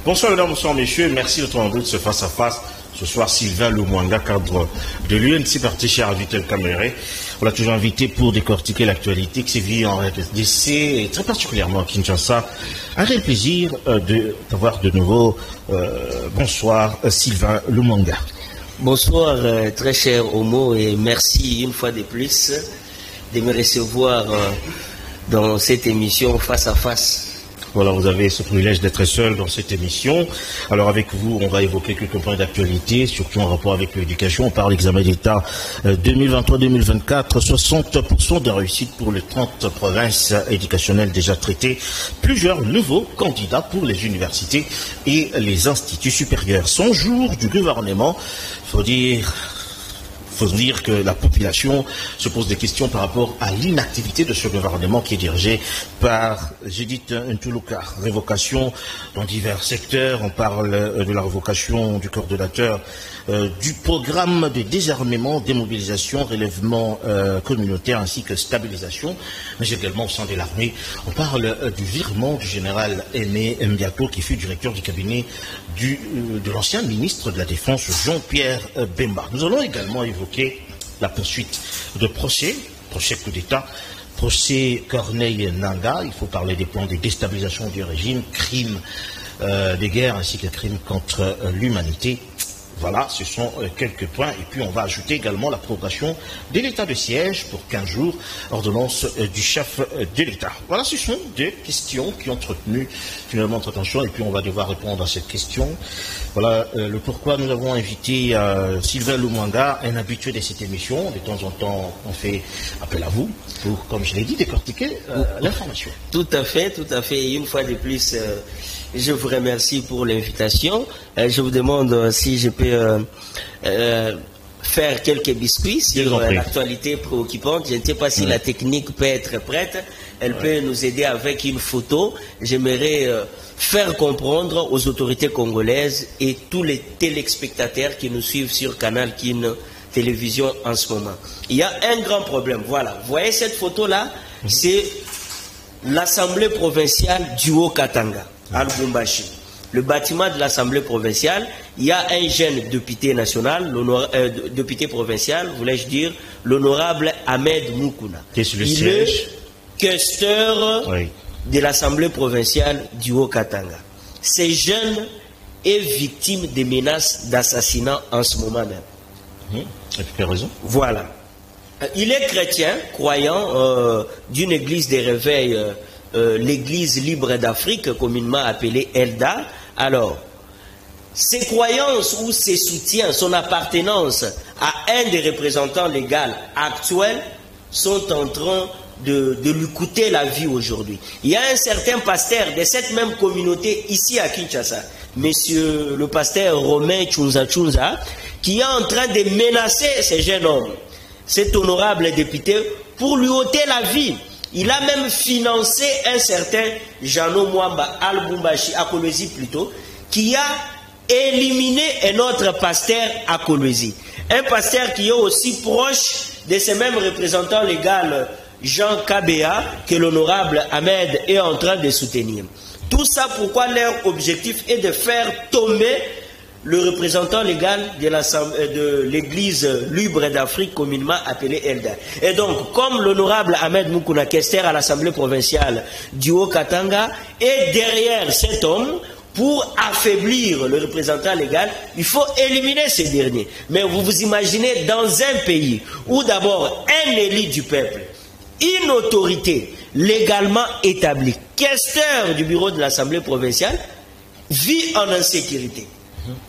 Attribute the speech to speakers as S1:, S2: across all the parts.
S1: Bonsoir mesdames, bonsoir messieurs, merci de ton doute ce face-à-face. Ce soir, Sylvain Lumwanga, cadre de l'UNC Parti chez Avitel Caméré. On l'a toujours invité pour décortiquer l'actualité qui sévit en RDC et très particulièrement à Kinshasa. Un réel plaisir d'avoir de nouveau. Bonsoir Sylvain Lumwanga.
S2: Bonsoir très cher Homo et merci une fois de plus de me recevoir dans cette émission face à face.
S1: Voilà, vous avez ce privilège d'être seul dans cette émission. Alors avec vous, on va évoquer quelques points d'actualité, surtout en rapport avec l'éducation. On parle d'examen d'État 2023-2024, 60% de réussite pour les 30 provinces éducationnelles déjà traitées. Plusieurs nouveaux candidats pour les universités et les instituts supérieurs. 100 jours du gouvernement, faut dire que la population se pose des questions par rapport à l'inactivité de ce gouvernement qui est dirigé par Judith Ntuluka. Révocation dans divers secteurs. On parle de la révocation du coordonnateur du programme de désarmement, démobilisation, relèvement communautaire ainsi que stabilisation, mais également au sein de l'armée. On parle du virement du général Aimé Mbiato qui fut directeur du cabinet de l'ancien ministre de la Défense Jean-Pierre Bemba. Nous allons également évoquer la poursuite de procès coup d'État, procès Corneille Nangaa. Il faut parler des plans de déstabilisation du régime, crimes de guerre ainsi que crimes contre l'humanité. Voilà, ce sont quelques points. Et puis on va ajouter également la prorogation de l'état de siège pour 15 jours, ordonnance du chef de l'État. Voilà, ce sont des questions qui ont retenu finalement notre attention. Et puis on va devoir répondre à cette question. Voilà le pourquoi nous avons invité Sylvain Lumwanga, un habitué de cette émission. De temps en temps, on fait appel à vous pour, comme je l'ai dit, décortiquer l'information.
S2: Tout à fait, tout à fait. Et une fois de plus, je vous remercie pour l'invitation. Je vous demande si je peux faire quelques biscuits sur l'actualité préoccupante. Je ne sais pas si la technique peut être prête. Elle peut nous aider avec une photo. J'aimerais faire comprendre aux autorités congolaises et tous les téléspectateurs qui nous suivent sur Canal Kin Télévision en ce moment. Il y a un grand problème. Voilà. Vous voyez cette photo-là? C'est l'Assemblée provinciale du Haut-Katanga, à Lubumbashi. Le bâtiment de l'Assemblée provinciale, il y a un jeune député national, député provincial, voulais-je dire, l'honorable Ahmed Moukouna. Il est questeur de l'Assemblée provinciale du Haut-Katanga. Ce jeune est victime de menaces d'assassinat en ce moment même.
S1: Tu as raison.
S2: Voilà. Il est chrétien, croyant d'une église des réveils, l'église libre d'Afrique, communément appelée ELDA. Alors, ses croyances ou ses soutiens, son appartenance à un des représentants légaux actuels sont en train de lui coûter la vie aujourd'hui. Il y a un certain pasteur de cette même communauté ici à Kinshasa, monsieur le pasteur Romain Tchunza, qui est en train de menacer ce jeune homme, cet honorable député, pour lui ôter la vie. Il a même financé un certain Jano Mwamba Al-Bumbashi, à Kolwezi plutôt, qui a éliminé un autre pasteur à Kolwezi. Un pasteur qui est aussi proche de ce même représentant légal Jean Kabea que l'honorable Ahmed est en train de soutenir. Tout ça pourquoi leur objectif est de faire tomber le représentant légal de l'église libre d'Afrique, communément appelée ELDA. Et donc, comme l'honorable Ahmed Moukouna, questeur à l'Assemblée provinciale du Haut-Katanga, est derrière cet homme pour affaiblir le représentant légal, il faut éliminer ces derniers. Mais vous vous imaginez dans un pays où d'abord un élu du peuple, une autorité légalement établie, questeur du bureau de l'Assemblée provinciale, vit en insécurité.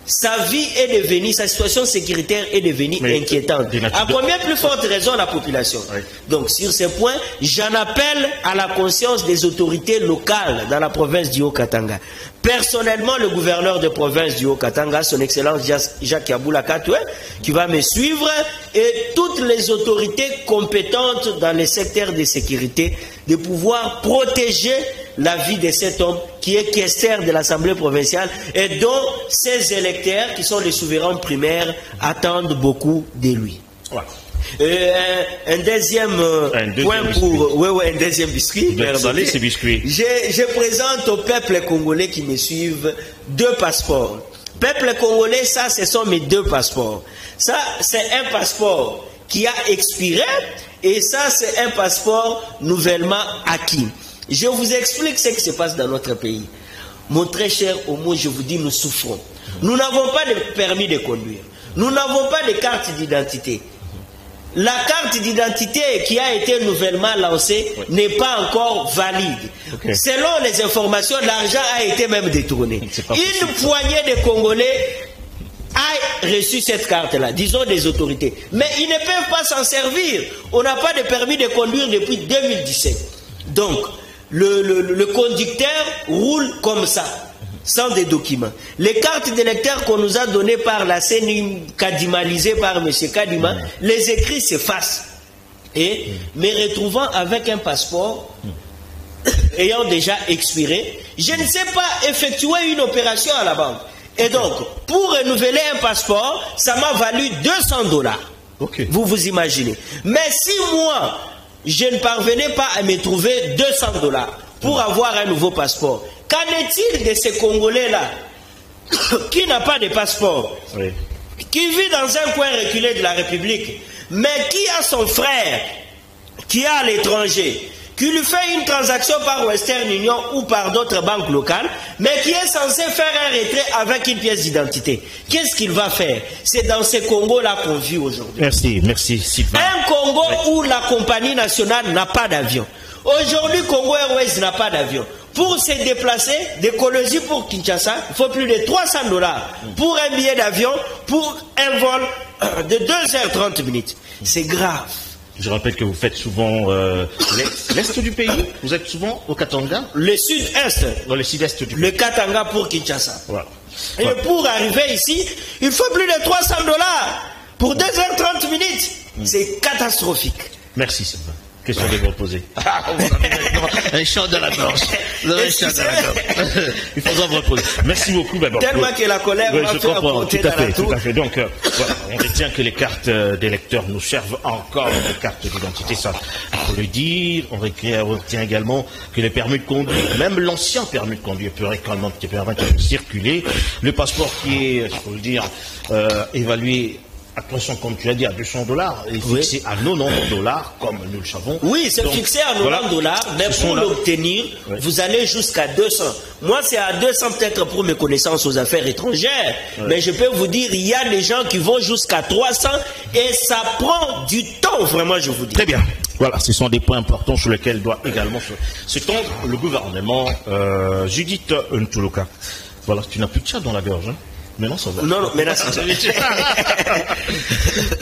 S2: Sa vie est devenue, sa situation sécuritaire est devenue inquiétante. À combien plus forte raison la population? Donc sur ce point, j'en appelle à la conscience des autorités locales dans la province du Haut-Katanga. Personnellement, le gouverneur de province du Haut-Katanga, son excellence Jacques Yaboula Katoué, qui va me suivre, et toutes les autorités compétentes dans les secteurs de sécurité, de pouvoir protéger la vie de cet homme qui est questeur de l'Assemblée provinciale et dont ses électeurs, qui sont les souverains primaires, attendent beaucoup de lui.
S1: Voilà.
S2: Un deuxième point pour... Oui, un deuxième biscuit.
S1: Ces biscuits.
S2: Je présente au peuple congolais qui me suivent 2 passeports. Peuple congolais, ça, ce sont mes 2 passeports. Ça, c'est un passeport qui a expiré et ça, c'est un passeport nouvellement acquis. Je vous explique ce qui se passe dans notre pays. Mon très cher Homo, je vous dis, nous souffrons. Nous n'avons pas de permis de conduire. Nous n'avons pas de carte d'identité. La carte d'identité qui a été nouvellement lancée n'est pas encore valide. Selon les informations, l'argent a été même détourné. Une poignée de Congolais a reçu cette carte-là, disons des autorités. Mais ils ne peuvent pas s'en servir. On n'a pas de permis de conduire depuis 2017. Donc, le conducteur roule comme ça, sans des documents. Les cartes d'électeurs qu'on nous a données par la CENI, cadimalisées par M. Kadima, les écrits s'effacent. Et me retrouvant avec un passeport ayant déjà expiré, je ne sais pas effectuer une opération à la banque. Et donc, pour renouveler un passeport, ça m'a valu $200. Vous vous imaginez. Mais si moi, je ne parvenais pas à me trouver $200 pour avoir un nouveau passeport, qu'en est-il de ces Congolais-là qui n'a pas de passeport, qui vit dans un coin reculé de la République, mais qui a son frère qui est à l'étranger, qui lui fait une transaction par Western Union ou par d'autres banques locales, mais qui est censé faire un retrait avec une pièce d'identité. Qu'est-ce qu'il va faire? C'est dans ce Congo-là qu'on vit aujourd'hui.
S1: Merci Sylvain.
S2: Un Congo où la compagnie nationale n'a pas d'avion. Aujourd'hui, Congo Airways n'a pas d'avion. Pour se déplacer de Kolosi pour Kinshasa, il faut plus de $300 pour un billet d'avion, pour un vol de 2h30. C'est grave.
S1: Je rappelle que vous faites souvent l'est du pays. Vous êtes souvent au Katanga.
S2: Le sud-est.
S1: Le sud-est du pays.
S2: Le Katanga pour Kinshasa. Et pour arriver ici, il faut plus de $300 pour 2h30. C'est catastrophique.
S1: Merci Sylvain. Question de vous poser. Un chant de la gorge. Il faudra vous reposer. Merci beaucoup.
S2: Tellement que la colère m'a fait apporter
S1: tout à fait. Donc, voilà, on retient que les cartes d'électeurs nous servent encore de cartes d'identité, ça, il faut le dire. On retient également que les permis de conduire, même l'ancien permis de conduire peut également te permettre de circuler. Le passeport qui est, il faut le dire, évalué, attention, comme tu as dit, à $200, et fixé à $90, comme nous le savons.
S2: Oui, c'est fixé à $90, mais pour l'obtenir, vous allez jusqu'à 200. Moi, c'est à 200 peut-être pour mes connaissances aux affaires étrangères, mais je peux vous dire, il y a des gens qui vont jusqu'à 300, et ça prend du temps, vraiment, je vous dis.
S1: Très bien. Voilà, ce sont des points importants sur lesquels doit également se tendre le gouvernement. Judith Ntuluka, voilà, tu n'as plus de chat dans la gorge, hein? Mais non, ça va.
S2: Non, mais là, ça va.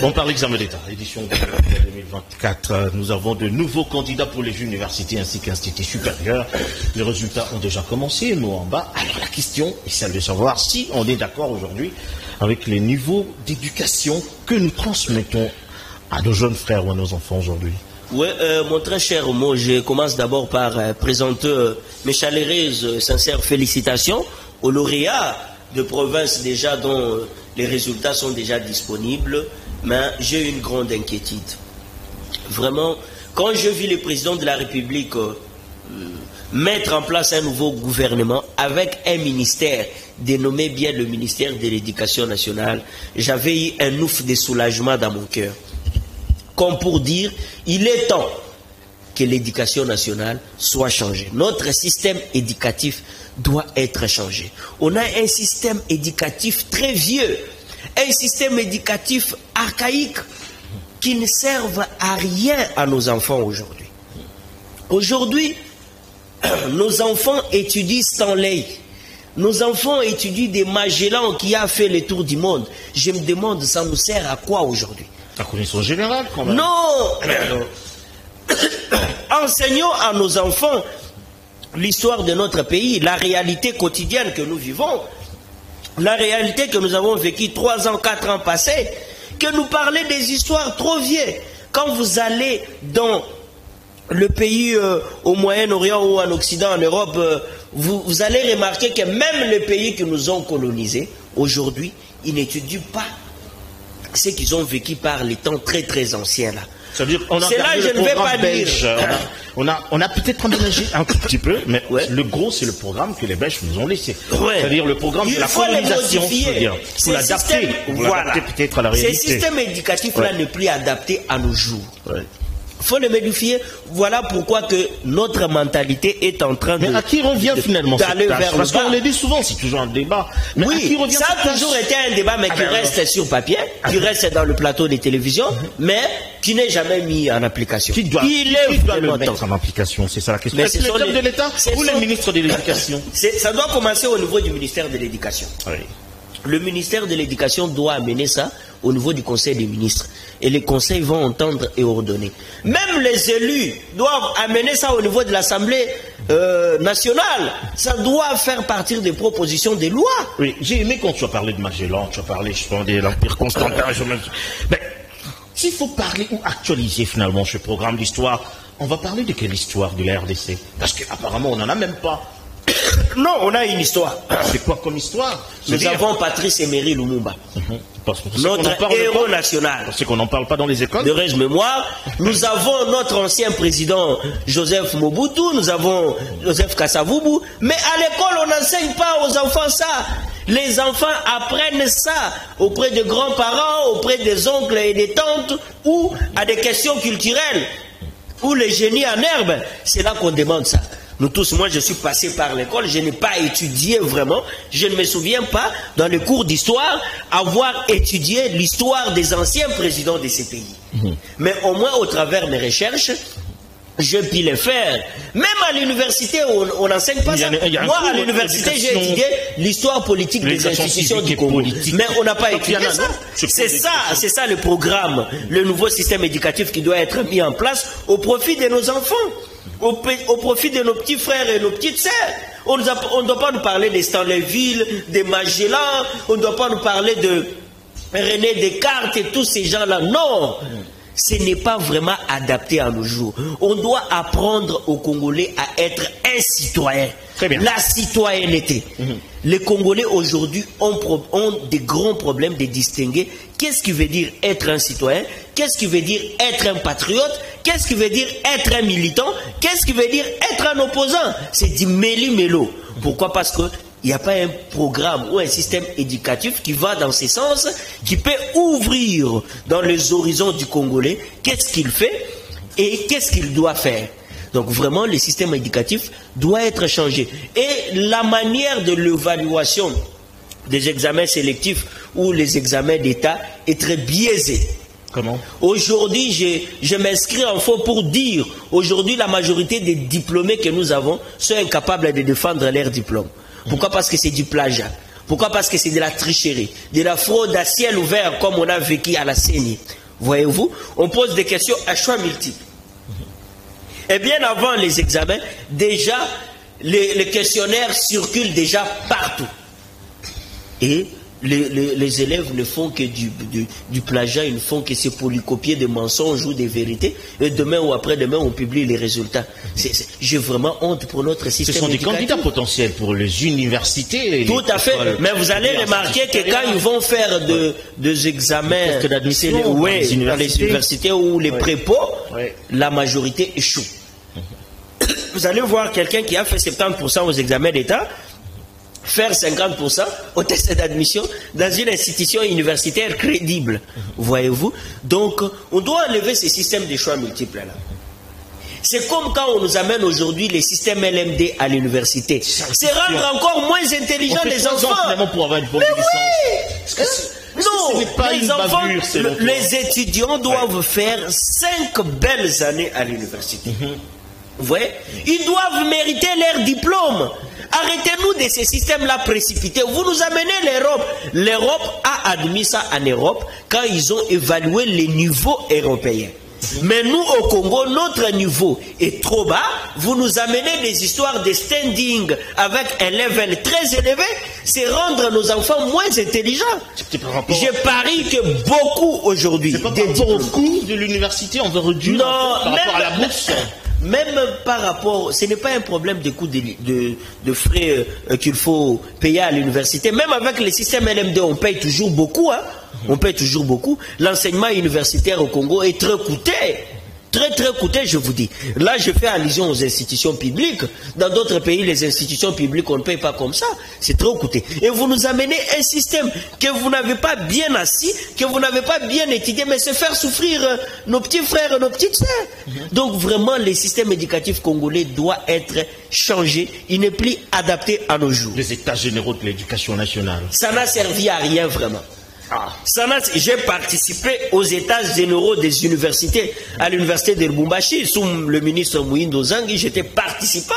S1: On parle d'examen d'État, édition 2024. Nous avons de nouveaux candidats pour les universités ainsi qu'instituts supérieurs. Les résultats ont déjà commencé, nous en bas. Alors la question est celle de savoir si on est d'accord aujourd'hui avec les niveaux d'éducation que nous transmettons à nos jeunes frères ou à nos enfants aujourd'hui.
S2: Oui, mon très cher Mo, je commence d'abord par présenter mes chaleureuses, sincères félicitations aux lauréats de province déjà dont les résultats sont déjà disponibles, mais j'ai une grande inquiétude. Vraiment, quand je vis le président de la République mettre en place un nouveau gouvernement avec un ministère dénommé bien le ministère de l'Éducation nationale, j'avais eu un ouf de soulagement dans mon cœur. Comme pour dire, il est temps que l'éducation nationale soit changée. Notre système éducatif doit être changé. On a un système éducatif très vieux, un système éducatif archaïque qui ne serve à rien à nos enfants aujourd'hui. Aujourd'hui, nos enfants étudient Stanley. Nos enfants étudient des Magellan qui a fait le tour du monde. Je me demande, ça nous sert à quoi aujourd'hui?
S1: La connaissance générale, quand même.
S2: Non. Enseignons à nos enfants l'histoire de notre pays, la réalité quotidienne que nous vivons, la réalité que nous avons vécue 3 ans, 4 ans passés, que nous parler des histoires trop vieilles. Quand vous allez dans le pays au Moyen-Orient ou en Occident, en Europe, vous allez remarquer que même les pays qui nous ont colonisés, aujourd'hui, ils n'étudient pas ce qu'ils ont vécu par les temps très très anciens là.
S1: C'est-à-dire, on a
S2: c'est là je ne vais pas
S1: belge,
S2: dire.
S1: On a peut-être aménagé un tout petit peu, mais le gros, c'est le programme que les Belges nous ont laissé.
S2: Ouais.
S1: C'est-à-dire le programme de la colonisation. Il faut l'adapter.
S2: Voilà.
S1: Peut-être à la réalité.
S2: Ces systèmes éducatifs-là n'est plus adapté à nos jours.
S1: Ouais.
S2: Il faut le modifier. Voilà pourquoi que notre mentalité est en train
S1: mais à qui revient finalement
S2: d'aller vers le
S1: parce
S2: bas.
S1: qu'on le dit souvent, c'est toujours un débat. Mais
S2: oui,
S1: à qui revient
S2: ça a toujours été un débat, mais qui reste sur papier, qui reste dans le plateau des télévisions, mais qui n'est jamais mis en application.
S1: Qui doit le mettre en application? C'est ça la question. C'est le chef de l'État ou le ministre de l'Éducation?
S2: Ça doit commencer au niveau du ministère de l'Éducation.
S1: Oui.
S2: Le ministère de l'Éducation doit amener ça au niveau du Conseil des ministres. Et les conseils vont entendre et ordonner. Même les élus doivent amener ça au niveau de l'Assemblée nationale. Ça doit faire partir des propositions des lois.
S1: Oui, j'ai aimé quand tu as parlé de Magellan, tu as parlé, je pense, de l'Empire Constantin. Mais s'il faut parler ou actualiser finalement ce programme d'histoire, on va parler de quelle histoire de la RDC? Parce qu'apparemment, on n'en a même pas.
S2: Non, on a une histoire.
S1: C'est quoi comme histoire?
S2: Nous avons Patrice Emery Lumumba. Notre héros national.
S1: C'est qu'on n'en parle pas dans les écoles.
S2: De reste mémoire, nous avons notre ancien président Joseph Mobutu, nous avons Joseph Kasavubu, mais à l'école on n'enseigne pas aux enfants ça. Les enfants apprennent ça auprès de grands-parents, auprès des oncles et des tantes, ou à des questions culturelles, ou les génies en herbe. C'est là qu'on demande ça. Nous tous, moi je suis passé par l'école, je n'ai pas étudié vraiment, je ne me souviens pas dans les cours d'histoire avoir étudié l'histoire des anciens présidents de ces pays. Mais au moins au travers mes recherches, je puis les faire. Même à l'université, on n'enseigne pas ça. Moi à l'université, j'ai étudié l'histoire politique des institutions du Congo. Mais on n'a pas étudié ça. C'est ça le programme, le nouveau système éducatif qui doit être mis en place au profit de nos enfants. Au profit de nos petits frères et nos petites sœurs. On ne doit pas nous parler des Stanleyville, des Magellan, on ne doit pas nous parler de René Descartes et tous ces gens-là. Non, ce n'est pas vraiment adapté à nos jours. On doit apprendre aux Congolais à être un citoyen.
S1: Très bien.
S2: La citoyenneté. Les Congolais aujourd'hui ont des grands problèmes de distinguer qu'est-ce qui veut dire être un citoyen, qu'est-ce qui veut dire être un patriote, qu'est-ce qui veut dire être un militant, qu'est-ce qui veut dire être un opposant. C'est du méli-mélo. Pourquoi? Parce qu'il n'y a pas un programme ou un système éducatif qui va dans ce sens, qui peut ouvrir dans les horizons du Congolais qu'est-ce qu'il fait et qu'est-ce qu'il doit faire. Donc vraiment, le système éducatif doit être changé. Et la manière de l'évaluation des examens sélectifs ou les examens d'État est très biaisée.
S1: Comment?
S2: Aujourd'hui, je m'inscris en faux pour dire, aujourd'hui, la majorité des diplômés que nous avons sont incapables de défendre leur diplôme. Pourquoi? Parce que c'est du plagiat. Pourquoi? Parce que c'est de la tricherie, de la fraude à ciel ouvert comme on a vécu à la CENI. Voyez-vous, on pose des questions à choix multiples. Et bien avant les examens, déjà, les questionnaires circulent déjà partout. Et les élèves ne font que du plagiat, ils ne font que se polycopier des mensonges ou des vérités. Et demain ou après-demain, on publie les résultats. J'ai vraiment honte pour notre système éducatif.
S1: Ce sont des candidats potentiels pour les universités.
S2: Tout à fait. Mais vous allez remarquer que quand ils vont faire des examens
S1: d'admission
S2: dans les universités ou les prépos, la majorité échoue. Vous allez voir quelqu'un qui a fait 70% aux examens d'État, faire 50% au test d'admission dans une institution universitaire crédible. Voyez-vous? Donc, on doit enlever ces systèmes de choix multiples là. C'est comme quand on nous amène aujourd'hui les systèmes LMD à l'université. C'est rendre encore moins intelligents les enfants.
S1: Pour avoir une bonne licence.
S2: Non, les enfants, les étudiants doivent faire 5 belles années à l'université. Vous voyez? Ils doivent mériter leur diplôme. Arrêtez-nous de ces systèmes-là précipités. Vous nous amenez l'Europe. L'Europe a admis ça en Europe quand ils ont évalué les niveaux européens. Mais nous, au Congo, notre niveau est trop bas. Vous nous amenez des histoires de standing avec un level très élevé. C'est rendre nos enfants moins intelligents. Je parie que beaucoup aujourd'hui...
S1: C'est pas par rapport au cours de l'université, on veut réduire par rapport à la bourse.
S2: Même par rapport, ce n'est pas un problème de coût de frais qu'il faut payer à l'université. Même avec les systèmes LMD, on paye toujours beaucoup. Hein. On paye toujours beaucoup. L'enseignement universitaire au Congo est très coûteux. Très, très coûteux, je vous dis. Là, je fais allusion aux institutions publiques. Dans d'autres pays, les institutions publiques, on ne paye pas comme ça. C'est trop coûteux. Et vous nous amenez un système que vous n'avez pas bien assis, que vous n'avez pas bien étudié, mais c'est faire souffrir nos petits frères et nos petites sœurs. Donc, vraiment, le système éducatif congolais doit être changé. Il n'est plus adapté à nos jours.
S1: Les états généraux de l'éducation nationale.
S2: Ça n'a servi à rien, vraiment. J'ai participé aux états généraux des universités, à l'université de Lubumbashi, sous le ministre Mouindo Zangi, j'étais participant,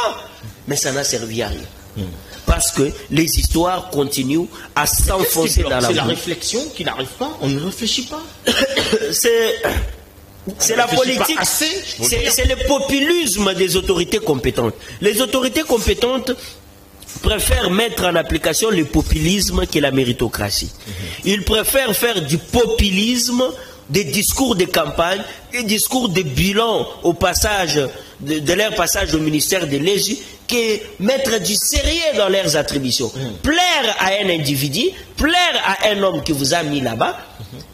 S2: mais ça n'a servi à rien. Parce que les histoires continuent à s'enfoncer dans la boue.
S1: C'est la réflexion qui n'arrive pas, on ne réfléchit pas.
S2: C'est la politique, c'est le populisme des autorités compétentes. Les autorités compétentes préfèrent mettre en application le populisme que la méritocratie. Ils préfèrent faire du populisme, des discours de campagne, des discours de bilan au passage de leur passage au ministère de l'Égie, que mettre du sérieux dans leurs attributions. Plaire à un individu, plaire à un homme qui vous a mis là-bas,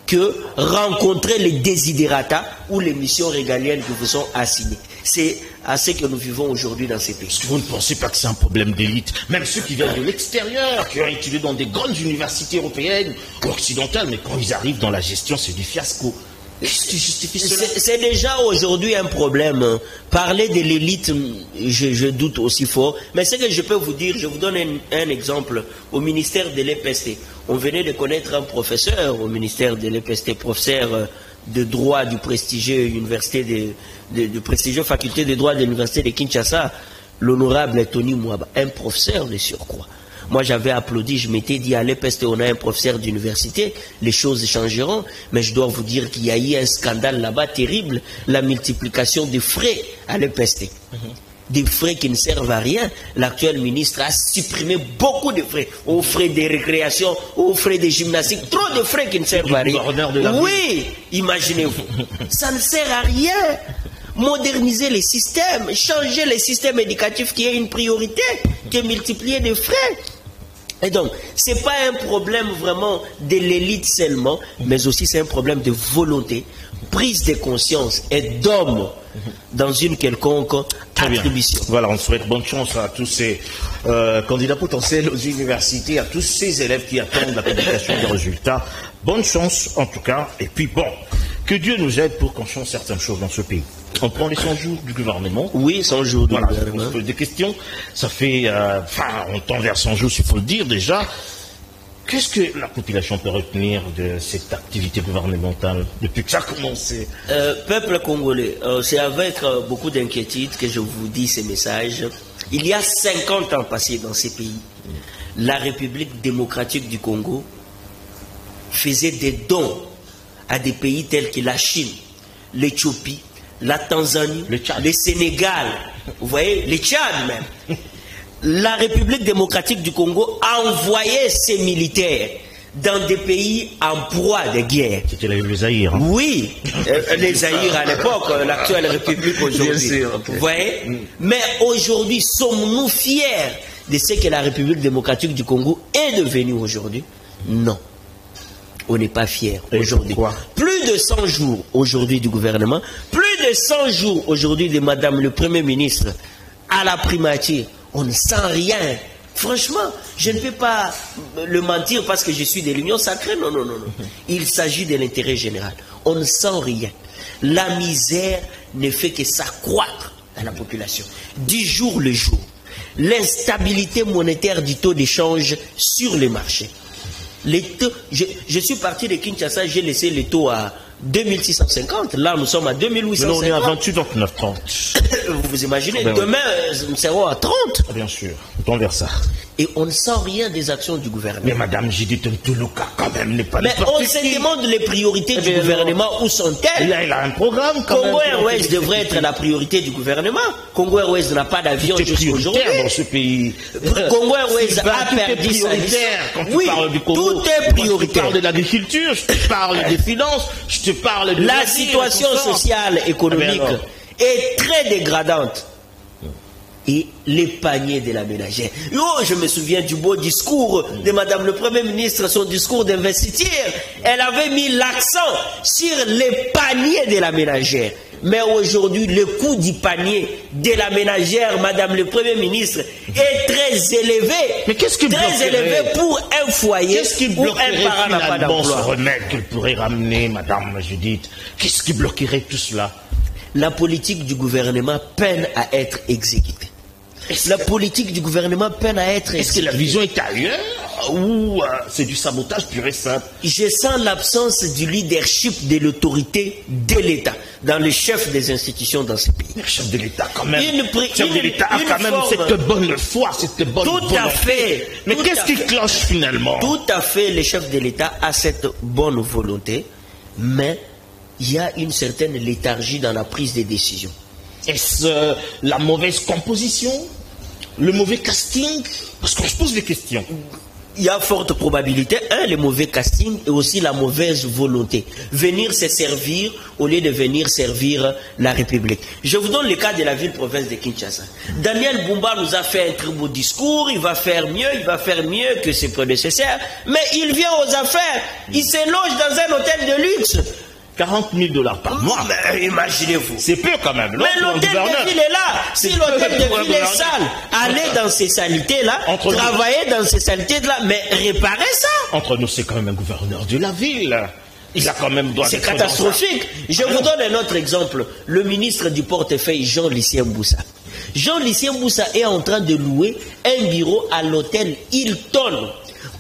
S2: que rencontrer les desiderata ou les missions régaliennes qui vous sont assignées. C'est à ce que nous vivons aujourd'hui dans ces pays.
S1: Vous ne pensez pas que c'est un problème d'élite? Même ceux qui viennent de l'extérieur, qui ont étudié dans des grandes universités européennes ou occidentales, mais quand ils arrivent dans la gestion, c'est du fiasco. Qu'est-ce qui justifie cela?
S2: C'est déjà aujourd'hui un problème. Parler de l'élite, je doute aussi fort. Mais ce que je peux vous dire, je vous donne un exemple. Au ministère de l'EPST, on venait de connaître un professeur au ministère de l'EPST, professeur de droit du prestigieux université de prestigieuse faculté de droit de l'université de Kinshasa, l'honorable Tony Mouaba, un professeur de surcroît. Moi, j'avais applaudi, je m'étais dit, à l'EPST, on a un professeur d'université, les choses changeront. Mais je dois vous dire qu'il y a eu un scandale là-bas terrible, la multiplication des frais à l'EPST. Des frais qui ne servent à rien. L'actuel ministre a supprimé beaucoup de frais, aux frais de récréation, aux frais de gymnastique, trop de frais qui ne servent à rien. Oui, imaginez-vous. Ça ne sert à rien. Moderniser les systèmes, changer les systèmes éducatifs qui est une priorité, que multiplier des frais. Et donc, ce n'est pas un problème vraiment de l'élite seulement, mais aussi c'est un problème de volonté, prise de conscience et d'homme dans une quelconque attribution.
S1: Voilà, on souhaite bonne chance à tous ces candidats potentiels aux universités, à tous ces élèves qui attendent la publication des résultats. Bonne chance en tout cas, et puis bon, que Dieu nous aide pour qu'on change certaines choses dans ce pays. On prend les 100 jours du gouvernement.
S2: Oui, 100 jours du gouvernement.
S1: On se pose des questions. Ça fait, on tend vers 100 jours, s'il faut le dire déjà. Qu'est-ce que la population peut retenir de cette activité gouvernementale depuis que ça a commencé?
S2: Peuple congolais, c'est avec beaucoup d'inquiétude que je vous dis ces messages. Il y a 50 ans passés dans ces pays, la République démocratique du Congo faisait des dons à des pays tels que la Chine, l'Éthiopie, la Tanzanie, le Sénégal, vous voyez, le Tchad même. La République démocratique du Congo a envoyé ses militaires dans des pays en proie de guerre.
S1: C'était les Zaïre. Hein?
S2: Oui, les Zaïre à l'époque, l'actuelle République aujourd'hui. Vous voyez? Mais aujourd'hui, sommes-nous fiers de ce que la République démocratique du Congo est devenue aujourd'hui? Non. On n'est pas fiers aujourd'hui. Plus de 100 jours aujourd'hui du gouvernement, plus de 100 jours aujourd'hui de Madame le Premier ministre à la primature. On ne sent rien. Franchement, je ne peux pas le mentir parce que je suis de l'Union sacrée. Non, non, non, non. Il s'agit de l'intérêt général. On ne sent rien. La misère ne fait que s'accroître dans la population. Du jour le jour. L'instabilité monétaire du taux d'échange sur les marchés. Les taux, je suis parti de Kinshasa, j'ai laissé les taux à 2650. Là, nous sommes à 2850.
S1: Là, on est à 28,930.
S2: Vous imaginez, demain, nous serons à 30.
S1: Bien sûr, on vers ça.
S2: Et on ne sent rien des actions du gouvernement.
S1: Mais Madame Judith Ntuluka, quand même, n'est pas...
S2: Mais on se demande les priorités du gouvernement, où sont-elles?
S1: Il a un programme, quand
S2: Congo Airways devrait être la priorité du gouvernement. Congo Airways n'a pas d'avion jusqu'aujourd'hui.
S1: Dans ce pays.
S2: Congo Airways a perdu sa
S1: Oui,
S2: tout est prioritaire.
S1: Je te parle de l'agriculture, je te parle des finances, je te parle de...
S2: La situation sociale, économique est très dégradante. et les paniers de la ménagère. Oh, je me souviens du beau discours de Madame le Premier ministre, son discours d'investiture. Elle avait mis l'accent sur les paniers de la ménagère. Mais aujourd'hui, le coût du panier de la ménagère, Madame le Premier ministre, est très élevé.
S1: Mais qu'est-ce qui
S2: très élevé pour un foyer où un parent n'a pas d'emploi.
S1: Ce remède qu'elle pourrait ramener, Madame Judith, qu'est-ce qui bloquerait tout cela?
S2: La politique du gouvernement peine à être exécutée. La politique du gouvernement peine à être exécutée.
S1: Est-ce que la vision est ailleurs ou c'est du sabotage pur et simple?
S2: Je sens l'absence du leadership de l'autorité de l'État dans les chefs des institutions dans ce pays.
S1: Le chef de l'État quand même. Le chef de l'État a quand même cette bonne foi, cette bonne volonté.
S2: Tout à fait.
S1: Mais qu'est-ce qui cloche finalement?
S2: Tout à fait, le chef de l'État a cette bonne volonté, mais il y a une certaine léthargie dans la prise des décisions.
S1: Est-ce la mauvaise composition? Le mauvais casting? Parce qu'on se pose des questions.
S2: Il y a forte probabilité, le mauvais casting et aussi la mauvaise volonté. Venir se servir au lieu de venir servir la République. Je vous donne le cas de la ville-province de Kinshasa. Daniel Bumba nous a fait un très beau discours, il va faire mieux que ses prédécesseurs, mais il vient aux affaires, il se loge dans un hôtel de luxe.
S1: 40 000 $ par mois.
S2: Mais imaginez-vous.
S1: C'est peu quand même.
S2: Mais l'hôtel de ville est là. Si l'hôtel de ville est sale, allez dans ces saletés-là, travaillez dans ces saletés-là, mais réparez ça.
S1: Entre nous, c'est quand même un gouverneur de la ville. Il a quand même droit.
S2: C'est catastrophique. Je vous donne un autre exemple. Le ministre du portefeuille, Jean-Lucien Mboussa. Jean-Lucien Mboussa est en train de louer un bureau à l'hôtel Hilton.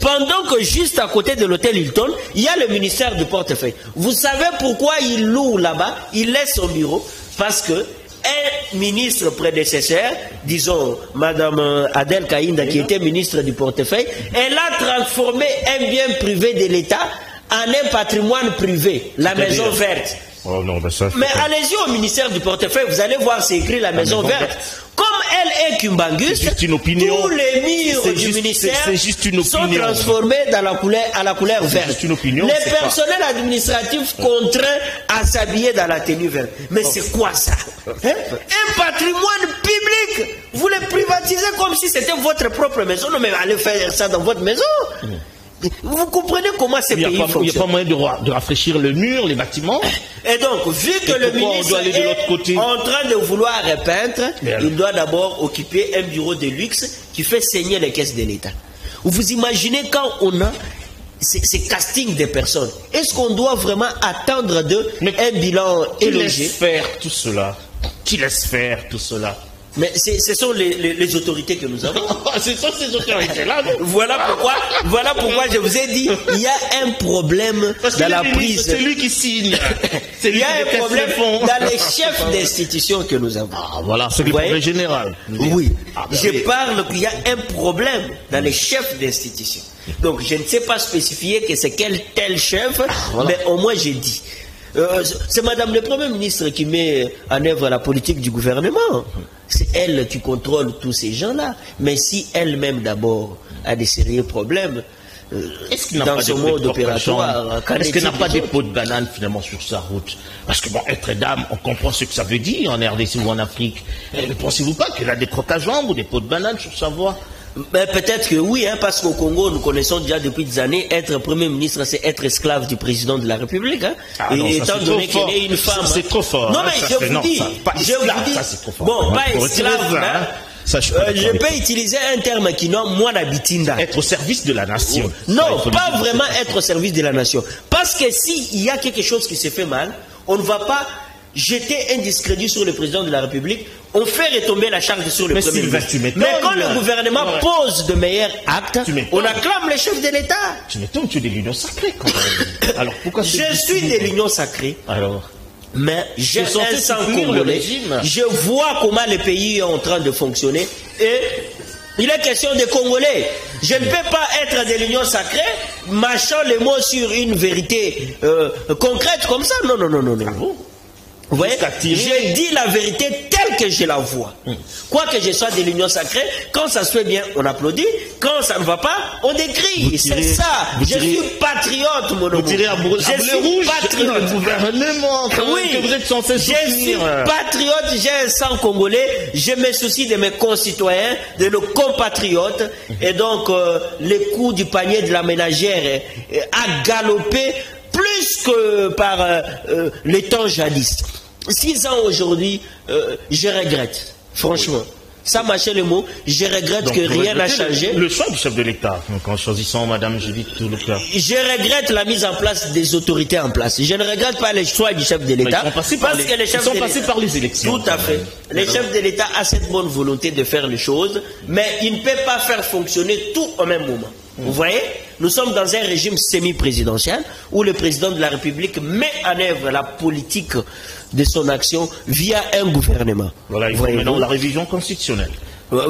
S2: Pendant que juste à côté de l'hôtel Hilton, il y a le ministère du portefeuille. Vous savez pourquoi il loue là-bas? Il laisse son bureau parce que un ministre prédécesseur, disons Madame Adel Kaïnda, qui était ministre du portefeuille, elle a transformé un bien privé de l'État en un patrimoine privé, la maison verte.
S1: Oh non,
S2: mais allez-y au ministère du portefeuille, vous allez voir, c'est écrit la maison verte. Comme elle est Kumbangus, tous les murs du ministère sont transformés dans à la couleur verte. Les personnels administratifs contraints à s'habiller dans la tenue verte. Mais c'est quoi ça? Un patrimoine public, vous le privatisez comme si c'était votre propre maison. Non mais allez faire ça dans votre maison. Vous comprenez comment ces pays fonctionnent?
S1: Il n'y a pas moyen de rafraîchir le mur, les bâtiments.
S2: Et donc, vu que le ministre est en train de vouloir repeindre, il doit d'abord occuper un bureau de luxe qui fait saigner les caisses de l'État. Vous imaginez quand on a ces castings de personnes, est-ce qu'on doit vraiment attendre un bilan élogé?
S1: Qui laisse faire tout cela? Qui laisse faire tout cela?
S2: Mais ce sont les autorités que nous avons.
S1: Ce sont ces autorités-là.
S2: Voilà pourquoi je vous ai dit, il y a un problème dans la prise.
S1: C'est lui qui signe.
S2: Il y a un problème dans les chefs d'institutions que nous avons.
S1: Ah, voilà, c'est le problème général.
S2: Oui. Je parle qu'il y a un problème dans les chefs d'institutions. Donc, je ne sais pas spécifier que c'est quel tel chef, mais au moins j'ai dit. C'est Madame le Premier ministre qui met en œuvre la politique du gouvernement. C'est elle qui contrôle tous ces gens-là. Mais si elle-même d'abord a des sérieux problèmes dans son mode opératoire,
S1: est-ce qu'elle n'a pas des pots de banane finalement sur sa route? Parce que bon, être dame, on comprend ce que ça veut dire en RDC ou en Afrique. Ne pensez-vous pas qu'elle a des crocs à jambes ou des pots de banane sur sa voie?
S2: Ben, peut-être que oui, parce qu'au Congo, nous connaissons déjà depuis des années, être Premier ministre, c'est être esclave du président de la République.
S1: Et étant donné qu'elle est une femme... C'est trop fort.
S2: Non, mais je vous dis... Bon, pas esclave, je peux utiliser un terme qui n'a moins d'abitinda.
S1: Être au service de la nation.
S2: Non, pas vraiment être au service de la nation. Parce que s'il y a quelque chose qui se fait mal, on ne va pas jeter un discrédit sur le président de la République, on fait retomber la charge sur le Premier ministre. Mais quand le gouvernement pose de meilleurs actes, on acclame les chefs de l'État.
S1: Tu m'étonnes, tu es de l'Union sacrée quand même. Alors pourquoi
S2: je suis de l'Union sacrée.
S1: Alors,
S2: mais j'ai un sang congolais. Je vois comment le pays est en train de fonctionner et il est question des Congolais. Je ne peux pas être de l'Union sacrée, mâchant les mots sur une vérité concrète comme ça. Non. Vous voyez, je dis la vérité telle que je la vois. Quoi que je sois de l'union sacrée, quand ça se fait bien, on applaudit. Quand ça ne va pas, on décrit. C'est ça. Je suis patriote, mon homme.
S1: Vous tirez à
S2: je suis patriote.
S1: Le gouvernement,
S2: oui,
S1: que vous êtes censé soutenir.
S2: Je suis patriote, j'ai un sang congolais. Je me soucie de mes concitoyens, de nos compatriotes. Et donc, les coups du panier de la ménagère a galopé plus que par les temps jadis. 6 ans aujourd'hui, je regrette, franchement. Ça mâcher le mot, je regrette que rien n'a changé.
S1: Le choix du chef de l'État, en choisissant Madame Judith Touloukla.
S2: Je regrette la mise en place des autorités en place. Je ne regrette pas le choix du chef de l'État.
S1: Ils sont passés par les élections.
S2: Tout à fait. Le chef de l'État a cette bonne volonté de faire les choses, mais il ne peut pas faire fonctionner tout au même moment. Vous voyez, nous sommes dans un régime semi-présidentiel où le président de la République met en œuvre la politique de son action via un gouvernement.
S1: Voilà, il faut maintenant la révision constitutionnelle.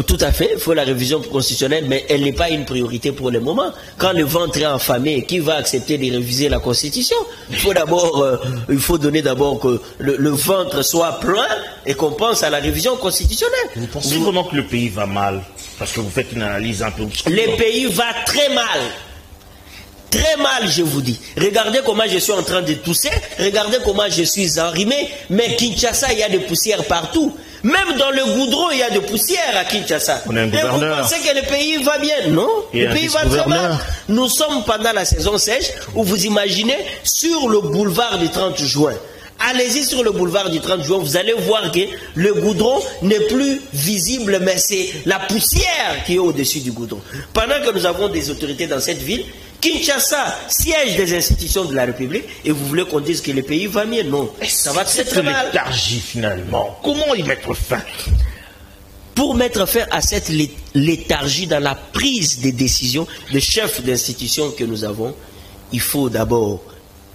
S2: Tout à fait, il faut la révision constitutionnelle, mais elle n'est pas une priorité pour le moment. Quand le ventre est enflammé, qui va accepter de réviser la Constitution? Il faut donner d'abord que le ventre soit plein et qu'on pense à la révision constitutionnelle.
S1: Vous pensez vraiment que le pays va mal? Parce que vous faites une analyse un peu obscure.
S2: Le pays va très mal. Très mal, je vous dis. Regardez comment je suis en train de tousser. Regardez comment je suis enrhumé. Mais Kinshasa, il y a des poussières partout. Même dans le goudron, il y a des poussières à Kinshasa.
S1: On a un gouverneur.
S2: Et vous pensez que le pays va bien? Non, le pays va très mal. Nous sommes pendant la saison sèche où vous imaginez sur le boulevard du 30 juin. Allez-y sur le boulevard du 30 juin, vous allez voir que le goudron n'est plus visible, mais c'est la poussière qui est au-dessus du goudron. Pendant que nous avons des autorités dans cette ville, Kinshasa, siège des institutions de la République, et vous voulez qu'on dise que le pays va mieux? Non, ça va très très mal.
S1: Léthargie finalement. Comment y mettre fin?
S2: Pour mettre fin à cette léthargie dans la prise des décisions de chefs d'institutions que nous avons, il faut d'abord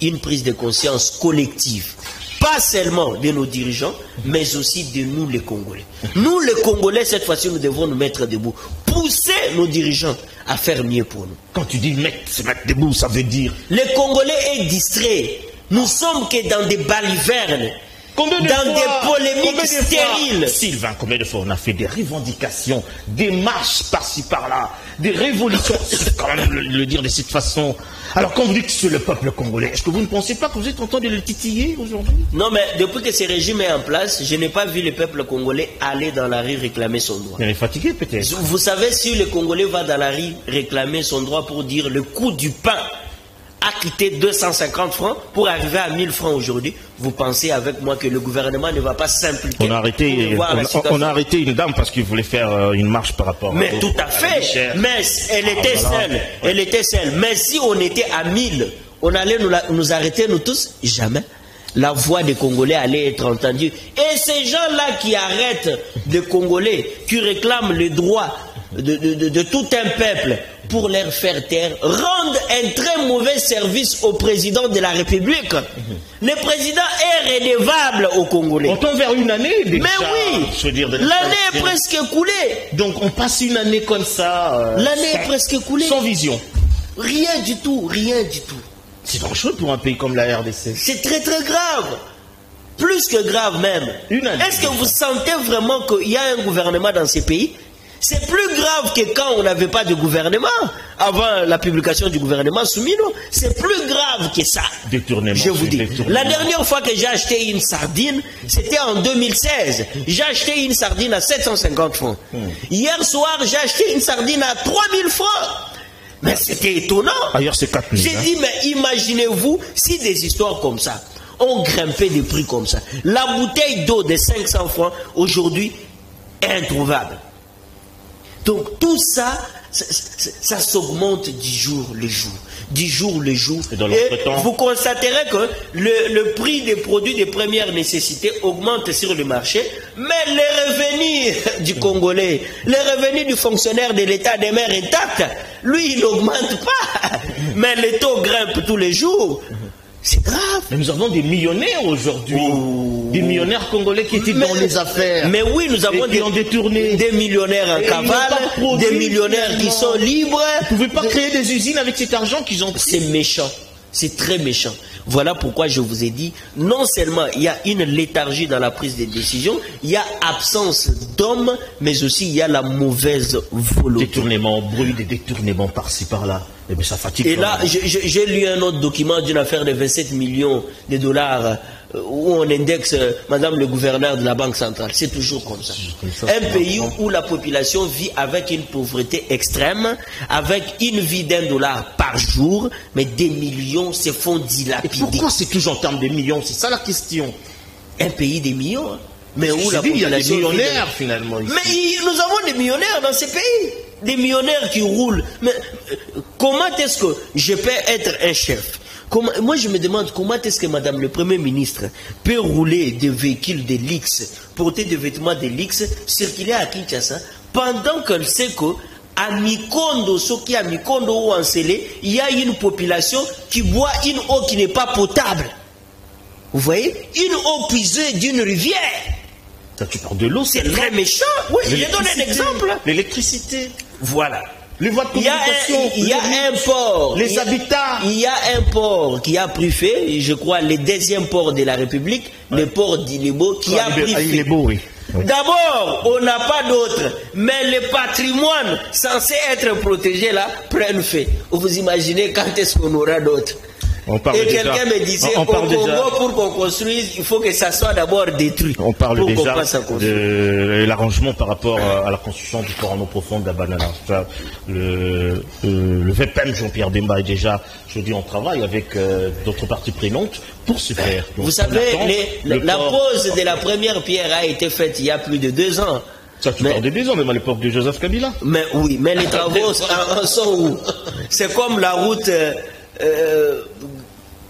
S2: une prise de conscience collective. Pas seulement de nos dirigeants, mais aussi de nous les Congolais. Nous les Congolais, cette fois-ci, nous devons nous mettre debout. Pousser nos dirigeants à faire mieux pour nous.
S1: Quand tu dis se mettre debout, ça veut dire...
S2: Le Congolais est distrait. Nous sommes que dans des balivernes. Dans des polémiques stériles.
S1: Sylvain, combien de fois on a fait des revendications, des marches par-ci par-là, des révolutions, c'est quand même le dire de cette façon. Alors quand vous dites que c'est le peuple congolais, est-ce que vous ne pensez pas que vous êtes en train de le titiller aujourd'hui?
S2: Non, mais depuis que ce régime est en place, je n'ai pas vu le peuple congolais aller dans la rue réclamer son droit.
S1: Il est fatigué peut-être.
S2: Vous savez, si le Congolais va dans la rue réclamer son droit pour dire le coût du pain a quitté 250 francs pour arriver à 1000 francs aujourd'hui, vous pensez avec moi que le gouvernement ne va pas s'impliquer?
S1: On a arrêté une dame parce qu'il voulait faire une marche par rapport
S2: à... tout à fait. Mais elle était seule. Elle était seule. Mais si on était à 1000, on allait nous arrêter, nous tous? Jamais. La voix des Congolais allait être entendue. Et ces gens-là qui arrêtent des Congolais, qui réclament les droits de tout un peuple pour leur faire taire, rendent un très mauvais service au président de la République. Le président est redevable aux Congolais.
S1: On tombe vers une année déjà.
S2: Mais oui, l'année est presque écoulée.
S1: Donc on passe une année comme ça.
S2: L'année est presque écoulée.
S1: Sans vision.
S2: Rien du tout, rien du tout.
S1: C'est dangereux pour un pays comme la RDC.
S2: C'est très très grave. Plus que grave même. Est-ce que vous sentez vraiment qu'il y a un gouvernement dans ces pays? C'est plus grave que quand on n'avait pas de gouvernement, avant la publication du gouvernement Soumino. C'est plus grave que ça.
S1: Détournement.
S2: Je vous dis. La dernière fois que j'ai acheté une sardine, c'était en 2016. J'ai acheté une sardine à 750 francs. Hier soir, j'ai acheté une sardine à 3000 francs. Mais c'était étonnant.
S1: Ailleurs, c'est 4000.
S2: J'ai dit, mais imaginez-vous si des histoires comme ça ont grimpé des prix comme ça. La bouteille d'eau de 500 francs, aujourd'hui, est introuvable. Donc tout ça, ça s'augmente du jour le jour. Du jour le jour. Et vous constaterez que le prix des produits de première nécessité augmente sur le marché, mais les revenus du Congolais, les revenus du fonctionnaire de l'État demeurent intacts. Lui, il n'augmente pas, mais les taux grimpent tous les jours. C'est grave.
S1: Mais nous avons des millionnaires aujourd'hui. Des millionnaires congolais qui étaient dans les affaires.
S2: Mais oui, nous avons des millionnaires en cavale, des millionnaires qui sont libres.
S1: Vous ne pouvez pas créer des usines avec cet argent qu'ils ont pris.
S2: C'est méchant. C'est très méchant. Voilà pourquoi je vous ai dit, non seulement il y a une léthargie dans la prise de décision, il y a absence d'hommes, mais aussi il y a la mauvaise volonté.
S1: Détournement, bruit des détournements par-ci, par-là. Eh bien, ça fatigue.
S2: Et là, j'ai lu un autre document d'une affaire de 27 millions de dollars où on indexe madame le gouverneur de la Banque centrale. C'est toujours comme ça. Un pays où la population vit avec une pauvreté extrême, avec une vie $1 par jour, mais des millions se font dilapider.
S1: Et pourquoi c'est toujours en termes de millions? C'est ça la question.
S2: Un pays des millions, hein. Mais où la
S1: population... Il y a des millionnaires finalement ici.
S2: Mais nous avons des millionnaires dans ces pays. Des millionnaires qui roulent. Mais comment est-ce que je peux être un chef? Moi, je me demande comment est-ce que Madame le Premier ministre peut rouler des véhicules de luxe, porter des vêtements de luxe, circuler à Kinshasa, pendant qu'elle sait qu'à Mikondo, ce qui est à Mikondo ou en Sélé, il y a une population qui boit une eau qui n'est pas potable. Vous voyez? Une eau puisée d'une rivière.
S1: Quand tu parles de l'eau,
S2: c'est très méchant. Oui, je donne un exemple.
S1: L'électricité.
S2: Voilà.
S1: Les voies de communication,
S2: il y a un port.
S1: Les habitats.
S2: Il y a un port qui a pris fait, je crois, le deuxième port de la République, le port d'Ilebo, qui a pris fait.
S1: Ilebo, oui.
S2: D'abord, on n'a pas d'autre, mais le patrimoine censé être protégé là prenne fait. Vous imaginez quand est-ce qu'on aura d'autres? Et quelqu'un me disait, au Congo, pour qu'on construise, il faut que ça soit d'abord détruit.
S1: On parle déjà de l'arrangement par rapport à la construction du port en eau profonde d'Abanana. Le VPM Jean-Pierre Bemba est déjà, je dis, on travaille avec d'autres parties prenantes pour se faire. Donc,
S2: vous savez, la pose de la première pierre a été faite il y a plus de 2 ans.
S1: Ça, tu parles de 2 ans, même à l'époque de Joseph Kabila.
S2: Mais oui, mais les travaux sont où? C'est comme la route...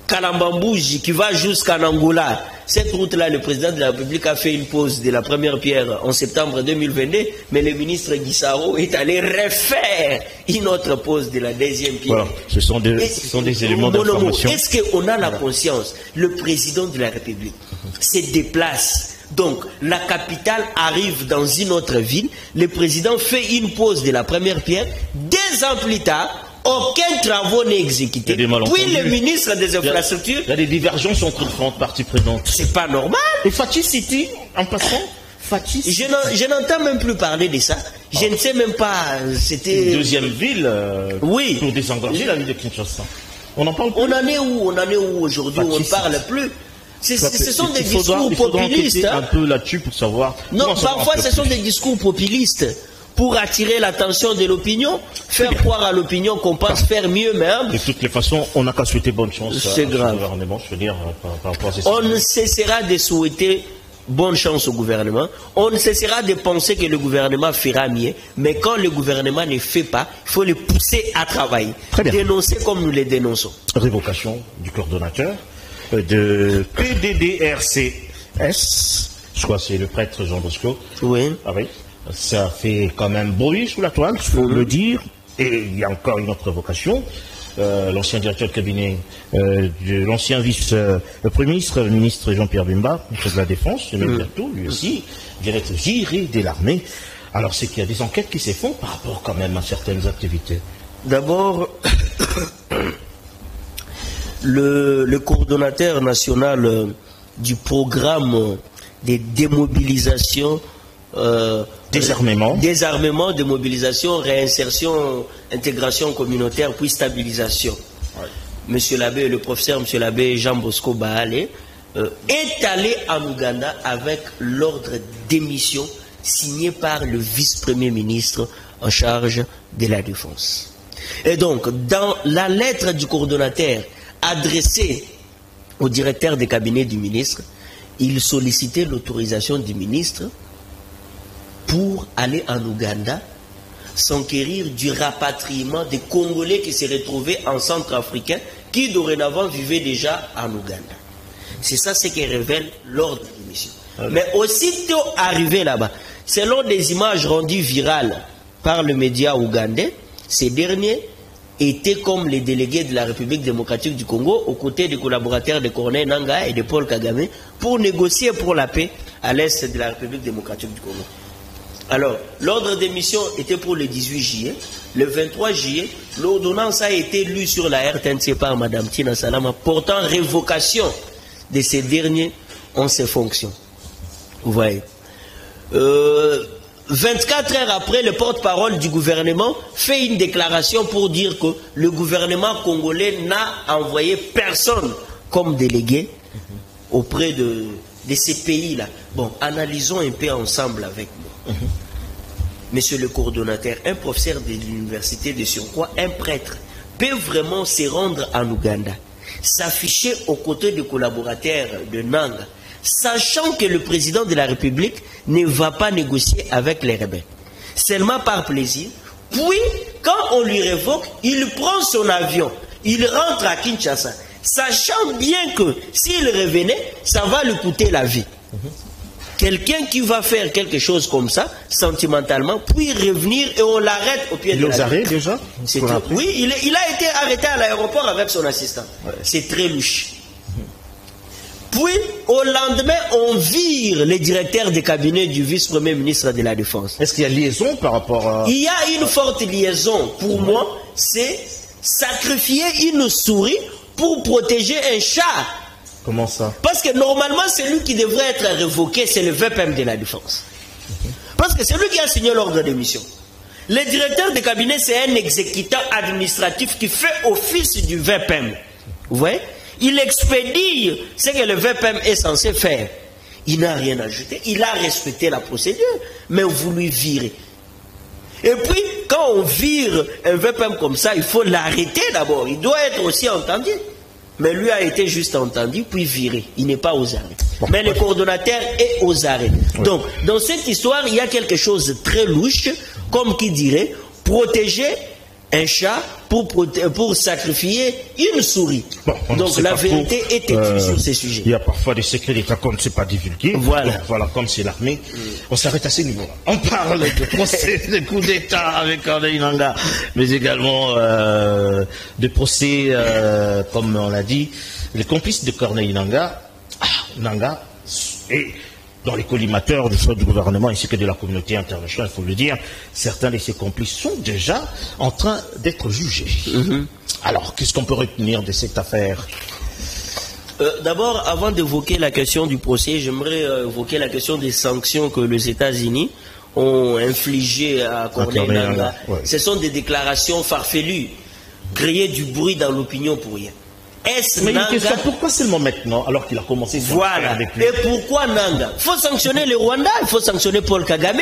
S2: Kalambambouji qui va jusqu'en Angola. Cette route-là, le président de la République a fait une pause de la première pierre en septembre 2022, mais le ministre Guissaro est allé refaire une autre pause de la deuxième pierre.
S1: Voilà, ce sont des éléments d'information.
S2: Est-ce qu'on a la conscience? Le président de la République se déplace. Donc, la capitale arrive dans une autre ville. Le président fait une pause de la première pierre. 2 ans plus tard, aucun travaux n'est exécuté. Puis le ministre des Infrastructures...
S1: Il y a des divergences entre différentes parties prenantes.
S2: C'est pas normal.
S1: Et Fatih City, en passant, Fatih City.
S2: Je n'entends même plus parler de ça. Je ne sais même pas... C'était...
S1: Une deuxième ville
S2: oui.
S1: Pour désengorger la ville de Kinshasa. On en parle plus.
S2: On en est où aujourd'hui? On ne parle plus. Ce sont des discours populistes.
S1: Un peu là-dessus pour savoir...
S2: Non, parfois ce sont des discours populistes. Pour attirer l'attention de l'opinion, faire croire à l'opinion qu'on pense faire mieux même.
S1: De toutes les façons, on n'a qu'à souhaiter bonne chance
S2: au
S1: gouvernement. Je veux dire, par rapport à ces
S2: on ne cessera de souhaiter bonne chance au gouvernement. On ne cessera de penser que le gouvernement fera mieux. Mais quand le gouvernement ne fait pas, il faut le pousser à travailler. Dénoncer comme nous les dénonçons.
S1: Révocation du coordonnateur de PDDRCS. Je crois que c'est le prêtre Jean Bosco.
S2: Oui.
S1: Ah oui. Ça fait quand même bruit sous la toile, il faut le dire. Et il y a encore une autre vocation. L'ancien directeur de cabinet, l'ancien vice-premier ministre, le ministre Jean-Pierre Bemba, ministre de la Défense, lui aussi, vient d'être viré de l'armée. Alors c'est qu'il y a des enquêtes qui se font par rapport quand même à certaines activités.
S2: D'abord, le coordonnateur national du programme des démobilisations
S1: désarmement,
S2: démobilisation, réinsertion, intégration communautaire, puis stabilisation. Ouais. Monsieur l'abbé, le professeur Monsieur l'abbé Jean Bosco Bahale est allé en Ouganda avec l'ordre d'émission signé par le vice-premier ministre en charge de la Défense. Et donc, dans la lettre du coordonnateur adressée au directeur des cabinets du ministre, il sollicitait l'autorisation du ministre pour aller en Ouganda, s'enquérir du rapatriement des Congolais qui se retrouvaient en Centrafricain, qui dorénavant vivaient déjà en Ouganda. C'est ça ce qui révèle l'ordre de mission. Mais aussitôt arrivé là-bas, selon des images rendues virales par le média ougandais, ces derniers étaient comme les délégués de la République démocratique du Congo, aux côtés des collaborateurs de Corneille Nangaa et de Paul Kagame, pour négocier pour la paix à l'est de la République démocratique du Congo. Alors, l'ordre d'émission était pour le 18 juillet. Le 23 juillet, l'ordonnance a été lue sur la RTNC par Mme Tina Salama, portant révocation de ces derniers en ses fonctions. Vous voyez. 24 heures après, le porte-parole du gouvernement fait une déclaration pour dire que le gouvernement congolais n'a envoyé personne comme délégué auprès de ces pays-là. Bon, analysons un peu ensemble avec nous. Monsieur le coordonnateur, un professeur de l'université de surcroît, un prêtre, peut vraiment se rendre en Ouganda, s'afficher aux côtés des collaborateurs de Nanga, sachant que le président de la République ne va pas négocier avec les rebelles, seulement par plaisir. Puis, quand on lui révoque, il prend son avion, il rentre à Kinshasa, sachant bien que s'il revenait, ça va lui coûter la vie. Quelqu'un qui va faire quelque chose comme ça, sentimentalement, puis revenir et on l'arrête au pied de la
S1: arrête déjà.
S2: Oui, il a été arrêté à l'aéroport avec son assistant. Ouais. C'est très louche. Puis, au lendemain, on vire les directeurs de cabinet du vice-premier ministre de la Défense.
S1: Est-ce qu'il y a liaison par rapport à...
S2: Il y a une forte liaison. Pour moi, c'est sacrifier une souris pour protéger un chat.
S1: Comment ça?
S2: Parce que normalement, celui qui devrait être révoqué, c'est le VPM de la Défense. Parce que c'est lui qui a signé l'ordre d'émission. Le directeur de cabinet, c'est un exécutant administratif qui fait office du VPM. Vous voyez? Il expédie ce que le VPM est censé faire. Il n'a rien ajouté. Il a respecté la procédure, mais vous lui virez. Et puis, quand on vire un VPM comme ça, il faut l'arrêter d'abord. Il doit être aussi entendu. Mais lui a été juste entendu, puis viré. Il n'est pas aux arrêts. Bon, mais le coordonnateur est aux arrêts. Oui. Donc, dans cette histoire, il y a quelque chose de très louche, comme qui dirait, protéger un chat pour sacrifier une souris. Bon, donc la vérité est têtue sur ces sujets.
S1: Il y a parfois des secrets d'État qu'on ne sait pas divulguer.
S2: Voilà.
S1: Donc, voilà, comme c'est l'armée, on s'arrête à ces niveaux-là. On parle de procès de coup d'État avec Corneille Nangaa, mais également de procès, comme on l'a dit, les complices de Corneille Nangaa, et dans les collimateurs du gouvernement ainsi que de la communauté internationale, il faut le dire, certains de ces complices sont déjà en train d'être jugés. Alors, qu'est-ce qu'on peut retenir de cette affaire?
S2: D'abord, avant d'évoquer la question du procès, j'aimerais évoquer la question des sanctions que les États-Unis ont infligées à Corneille Nangaa. Ouais. Ce sont des déclarations farfelues, créer du bruit dans l'opinion pour rien.
S1: Mais une question, pourquoi seulement maintenant, alors qu'il a commencé
S2: voilà. Avec lui? Et pourquoi Nangaa? Il faut sanctionner le Rwanda, il faut sanctionner Paul Kagame,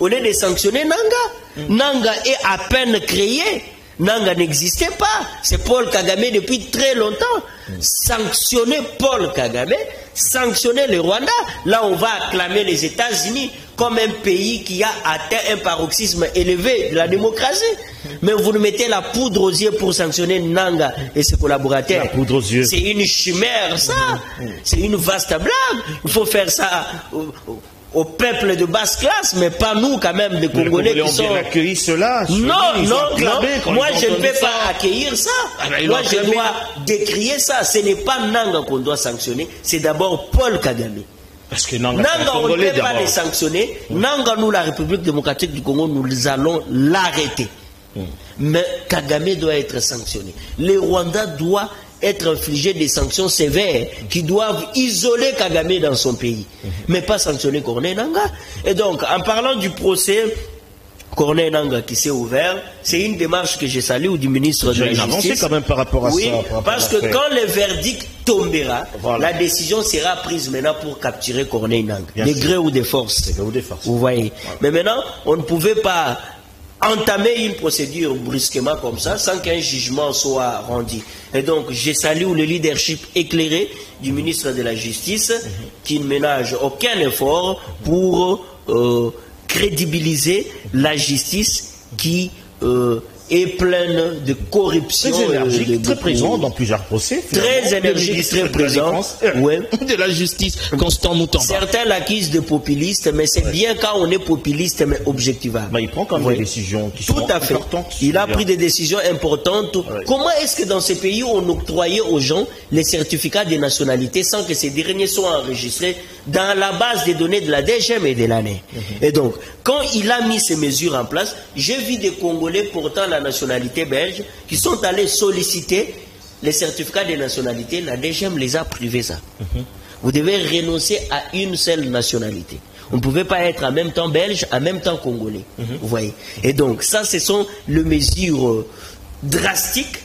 S2: au lieu de sanctionner Nangaa. Nangaa est à peine créé, Nangaa n'existait pas, c'est Paul Kagame depuis très longtemps. Sanctionner Paul Kagame, sanctionner le Rwanda, là on va acclamer les États-Unis comme un pays qui a atteint un paroxysme élevé de la démocratie. Mais vous nous mettez la poudre aux yeux pour sanctionner Nangaa et ses collaborateurs.
S1: La poudre aux yeux.
S2: C'est une chimère, ça. C'est une vaste blague. Il faut faire ça au peuple de basse classe, mais pas nous quand même, des Congolais qui sont...
S1: bien accueilli cela.
S2: Non. Moi, je ne peux pas accueillir ça. Moi, je dois décrier ça. Ce n'est pas Nangaa qu'on doit sanctionner, c'est d'abord Paul Kagame.
S1: Parce que
S2: Nangaa, on ne peut pas les sanctionner. Nangaa, nous, la République démocratique du Congo, nous allons l'arrêter. Mais Kagame doit être sanctionné. Le Rwanda doit être infligé des sanctions sévères qui doivent isoler Kagame dans son pays, mais pas sanctionner Corneille Nangaa. Et donc, en parlant du procès Corneille Nangaa qui s'est ouvert, c'est une démarche que j'ai saluée du ministre de la Justice.
S1: Quand même par rapport à
S2: ça.
S1: Oui,
S2: parce que quand le verdict tombera, voilà. La décision sera prise maintenant pour capturer Corneille Nangaa, de gré ou de force. Vous voyez. Voilà. Mais maintenant, on ne pouvait pas entamer une procédure brusquement comme ça sans qu'un jugement soit rendu. Et donc, je salue le leadership éclairé du ministre de la Justice qui ne ménage aucun effort pour crédibiliser la justice qui est pleine de corruption.
S1: Très énergique, très présent dans plusieurs procès.
S2: Très énergique, très présent.
S1: De la justice, Constant Mutamba.
S2: Certains l'accusent de populiste, mais c'est bien quand on est populiste, mais objectivable.
S1: Mais il prend quand même des décisions qui sont importantes.
S2: Il a pris des décisions importantes. Comment est-ce que dans ces pays, on octroyait aux gens les certificats de nationalité sans que ces derniers soient enregistrés dans la base des données de la DGM et de l'ANER. Et donc, quand il a mis ces mesures en place, j'ai vu des Congolais portant la nationalité belge qui sont allés solliciter les certificats de nationalité. La DGM les a privés ça. Vous devez renoncer à une seule nationalité. On ne pouvait pas être en même temps belge, en même temps congolais. Vous voyez. Et donc, ça, ce sont les mesures drastiques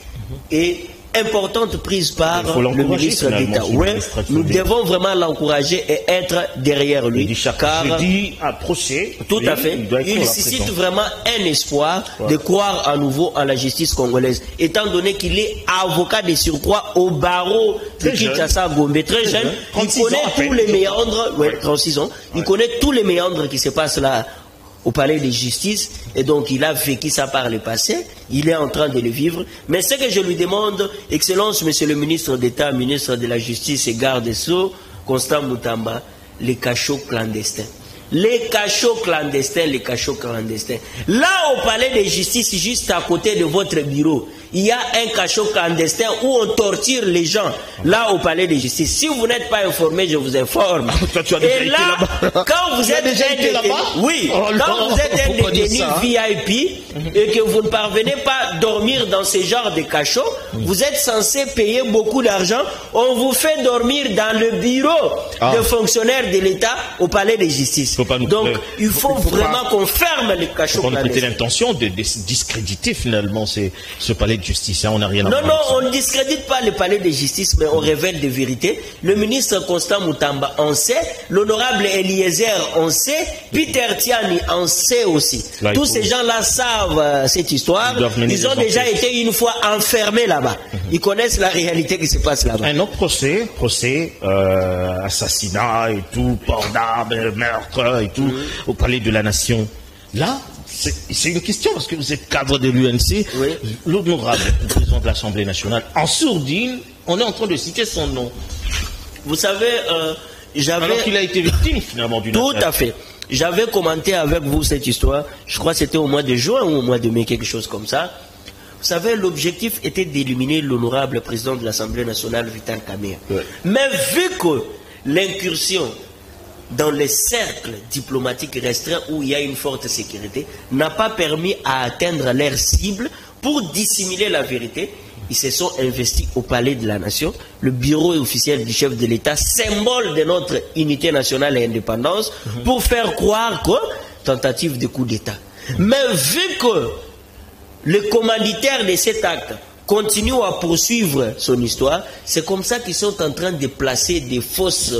S2: et importantes prises par le ministre d'État. Ouais, nous devons vraiment l'encourager et être derrière lui.
S1: Car je dis un procès.
S2: Tout à fait. Il suscite vraiment un espoir de croire à nouveau en la justice congolaise, étant donné qu'il est avocat de surcroît au barreau de Kinshasa Gombe, très jeune. Il connaît tous les méandres. Ouais, 36 ans. Il connaît tous les méandres qui se passent là au palais de justice, et donc il a vécu ça par le passé, il est en train de le vivre. Mais ce que je lui demande, Excellence, Monsieur le ministre d'État, ministre de la Justice et garde des Sceaux, Constant Moutamba, les cachots clandestins. Les cachots clandestins, les cachots clandestins. Là, au palais de justice, juste à côté de votre bureau, il y a un cachot clandestin où on torture les gens. Là, au palais de justice. Si vous n'êtes pas informé, je vous informe. Et là, quand vous êtes un détenu VIP et que vous ne parvenez pas à dormir dans ce genre de cachot, vous êtes censé payer beaucoup d'argent. On vous fait dormir dans le bureau de fonctionnaires de l'État au palais de justice. Donc, il faut vraiment qu'on ferme les cachots clandestins.
S1: On a peut-être l'intention de discréditer finalement ce palais de justice. Hein, on n'a rien à voir.
S2: Non, on ne discrédite pas le palais de justice, mais on révèle des vérités. Le ministre Constant Moutamba en sait, l'honorable Eliezer en sait, Peter Tiani en sait aussi. Là, tous ces gens-là savent cette histoire. Ils ont déjà été une fois enfermés là-bas. Ils connaissent la réalité qui se passe là-bas.
S1: Un autre procès, assassinat et tout, port d'armes, meurtre et tout, au palais de la Nation. Là, c'est une question parce que vous êtes cadre de l'UNC. L'honorable président de l'Assemblée nationale, en sourdine, on est en train de citer son nom.
S2: Vous savez,
S1: alors qu'il a été victime finalement d'une
S2: affaire. Tout à fait. J'avais commenté avec vous cette histoire, je crois que c'était au mois de juin ou au mois de mai, quelque chose comme ça. Vous savez, l'objectif était d'éliminer l'honorable président de l'Assemblée nationale, Vital Kamerhe. Mais vu que l'incursion dans les cercles diplomatiques restreints où il y a une forte sécurité, n'a pas permis à atteindre leur cible pour dissimuler la vérité, ils se sont investis au palais de la Nation, le bureau officiel du chef de l'État, symbole de notre unité nationale et indépendance, pour faire croire que tentative de coup d'État. Mais vu que le commanditaire de cet acte continue à poursuivre son histoire, c'est comme ça qu'ils sont en train de placer des fausses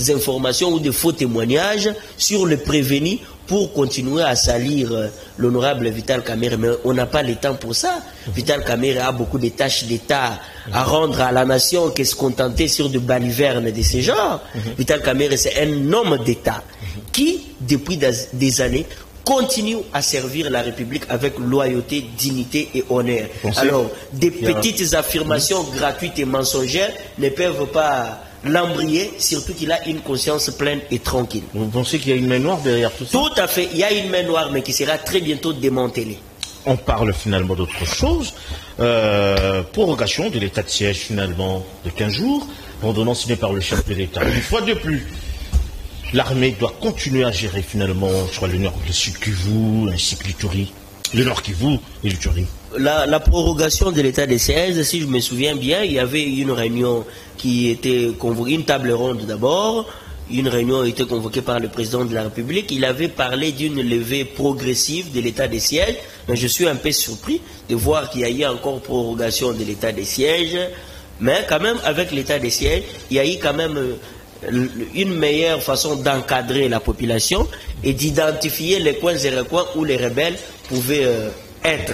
S2: informations ou des faux témoignages sur le prévenu pour continuer à salir l'honorable Vital Kamerhe. Mais on n'a pas le temps pour ça. Vital Kamerhe a beaucoup de tâches d'État à rendre à la nation que se contenter sur de balivernes de ce genre. Vital Kamerhe, c'est un homme d'État qui, depuis des années, continue à servir la République avec loyauté, dignité et honneur. Alors, des petites affirmations gratuites et mensongères ne peuvent pas l'embrayer, surtout qu'il a une conscience pleine et tranquille.
S1: Vous pensez qu'il y a une main noire derrière tout ça?
S2: Tout à fait, il y a une main noire, mais qui sera très bientôt démantelée.
S1: On parle finalement d'autre chose. Prorogation de l'état de siège finalement de 15 jours, ordonnance signée par le chef de l'État. Une fois de plus, l'armée doit continuer à gérer finalement, je crois, le Nord, le Sud Kivu, ainsi que l'Ituri. Le Nord Kivu et l'Ituri.
S2: La prorogation de l'état de siège, si je me souviens bien, il y avait une réunion qui était convoquée, une table ronde d'abord. Une réunion a été convoquée par le président de la République. Il avait parlé d'une levée progressive de l'état de siège. Mais je suis un peu surpris de voir qu'il y a eu encore prorogation de l'état de siège. Mais quand même, avec l'état de siège, il y a eu quand même une meilleure façon d'encadrer la population et d'identifier les coins et recoins où les rebelles pouvaient être.